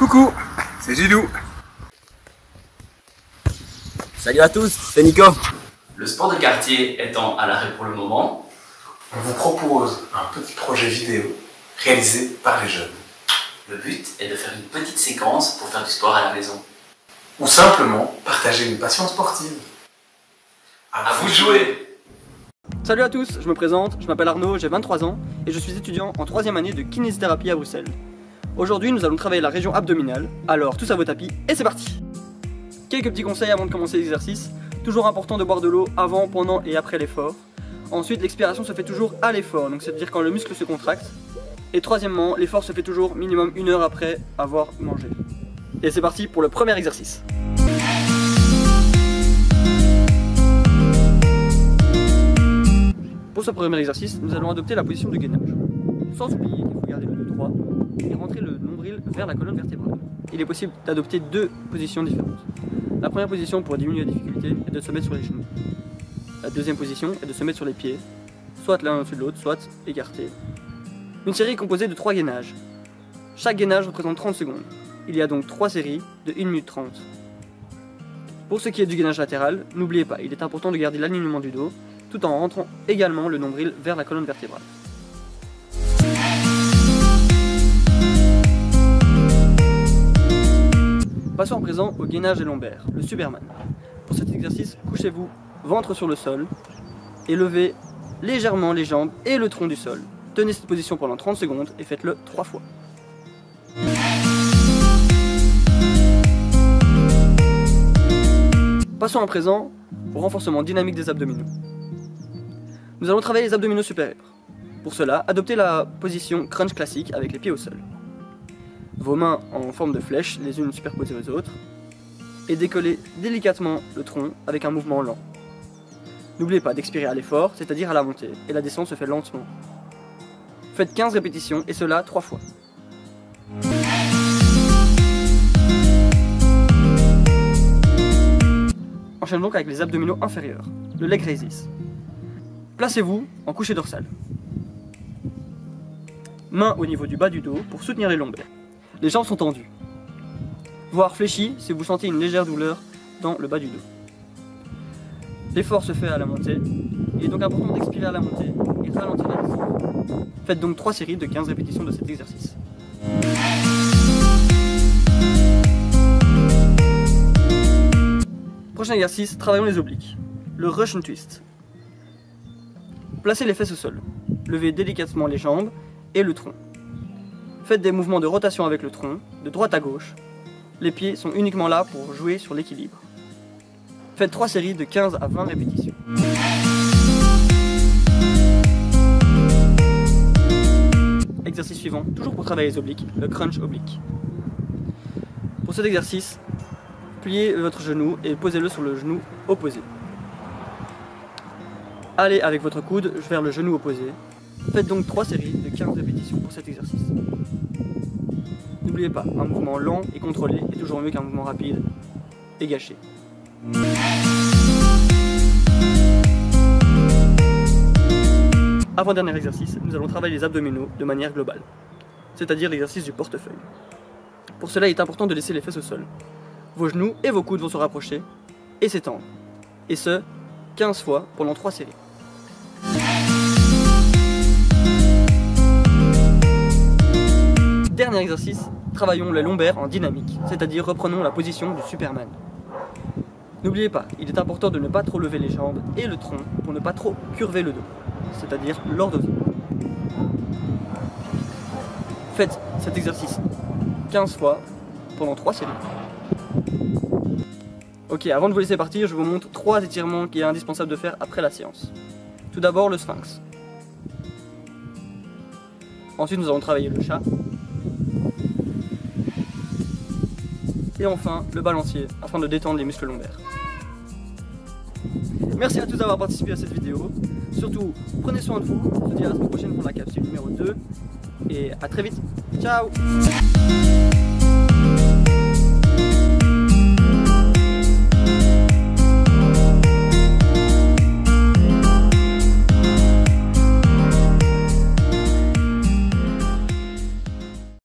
Coucou, c'est Gilou. Salut à tous, c'est Nico. Le sport de quartier étant à l'arrêt pour le moment, On vous propose un petit projet vidéo réalisé par les jeunes. le but est de faire une petite séquence pour faire du sport à la maison. Ou simplement partager une passion sportive. À vous de jouer! Salut à tous, je me présente, je m'appelle Arnaud, j'ai 23 ans et je suis étudiant en 3e année de kinésithérapie à Bruxelles. Aujourd'hui, nous allons travailler la région abdominale, alors tous à vos tapis et c'est parti! Quelques petits conseils avant de commencer l'exercice. Toujours important de boire de l'eau avant, pendant et après l'effort. Ensuite, l'expiration se fait toujours à l'effort, donc c'est-à-dire quand le muscle se contracte. Et troisièmement, l'effort se fait toujours minimum 1 heure après avoir mangé. Et c'est parti pour le premier exercice. Pour ce premier exercice, nous allons adopter la position du gainage. Sans oublier qu'il faut garder le dos droit et rentrer le nombril vers la colonne vertébrale. Il est possible d'adopter deux positions différentes. La première position pour diminuer la difficulté est de se mettre sur les genoux. La deuxième position est de se mettre sur les pieds, soit l'un au-dessus de l'autre, soit écartés. Une série est composée de 3 gainages. Chaque gainage représente 30 secondes. Il y a donc 3 séries de 1 minute 30. Pour ce qui est du gainage latéral, n'oubliez pas, il est important de garder l'alignement du dos, tout en rentrant également le nombril vers la colonne vertébrale. Passons à présent au gainage des lombaires, le Superman. Pour cet exercice, couchez-vous ventre sur le sol et levez légèrement les jambes et le tronc du sol. Tenez cette position pendant 30 secondes et faites-le 3 fois. Passons à présent au renforcement dynamique des abdominaux. Nous allons travailler les abdominaux supérieurs. Pour cela, adoptez la position crunch classique avec les pieds au sol. Vos mains en forme de flèche, les unes superposées aux autres, et décollez délicatement le tronc avec un mouvement lent. N'oubliez pas d'expirer à l'effort, c'est-à-dire à la montée, et la descente se fait lentement. Faites 15 répétitions, et cela 3 fois. Enchaînons donc avec les abdominaux inférieurs, le leg raises. Placez-vous en couché dorsal. Main au niveau du bas du dos pour soutenir les lombaires. Les jambes sont tendues, voire fléchies si vous sentez une légère douleur dans le bas du dos. L'effort se fait à la montée, il est donc important d'expirer à la montée et ralentir la descente. Faites donc 3 séries de 15 répétitions de cet exercice. Prochain exercice, travaillons les obliques. Le Russian twist. Placez les fesses au sol, levez délicatement les jambes et le tronc. Faites des mouvements de rotation avec le tronc, de droite à gauche. Les pieds sont uniquement là pour jouer sur l'équilibre. Faites 3 séries de 15 à 20 répétitions. Exercice suivant, toujours pour travailler les obliques, le crunch oblique. Pour cet exercice, pliez votre genou et posez-le sur le genou opposé. Allez avec votre coude vers le genou opposé. Faites donc 3 séries de 15 répétitions pour cet exercice. N'oubliez pas, un mouvement lent et contrôlé est toujours mieux qu'un mouvement rapide et gâché. Avant-dernier exercice, nous allons travailler les abdominaux de manière globale, c'est-à-dire l'exercice du portefeuille. Pour cela, il est important de laisser les fesses au sol. Vos genoux et vos coudes vont se rapprocher et s'étendre, et ce, 15 fois pendant 3 séries. Dernier exercice, travaillons les lombaires en dynamique, c'est-à-dire reprenons la position du Superman. N'oubliez pas, il est important de ne pas trop lever les jambes et le tronc pour ne pas trop curver le dos, c'est-à-dire lordoser. Faites cet exercice 15 fois pendant 3 séries. Ok, avant de vous laisser partir, je vous montre 3 étirements qu'il est indispensable de faire après la séance. Tout d'abord le sphinx. Ensuite nous allons travailler le chat. Et enfin le balancier, afin de détendre les muscles lombaires. Merci à tous d'avoir participé à cette vidéo. Surtout, prenez soin de vous. Je vous dis à la semaine prochaine pour la capsule numéro 2. Et à très vite. Ciao!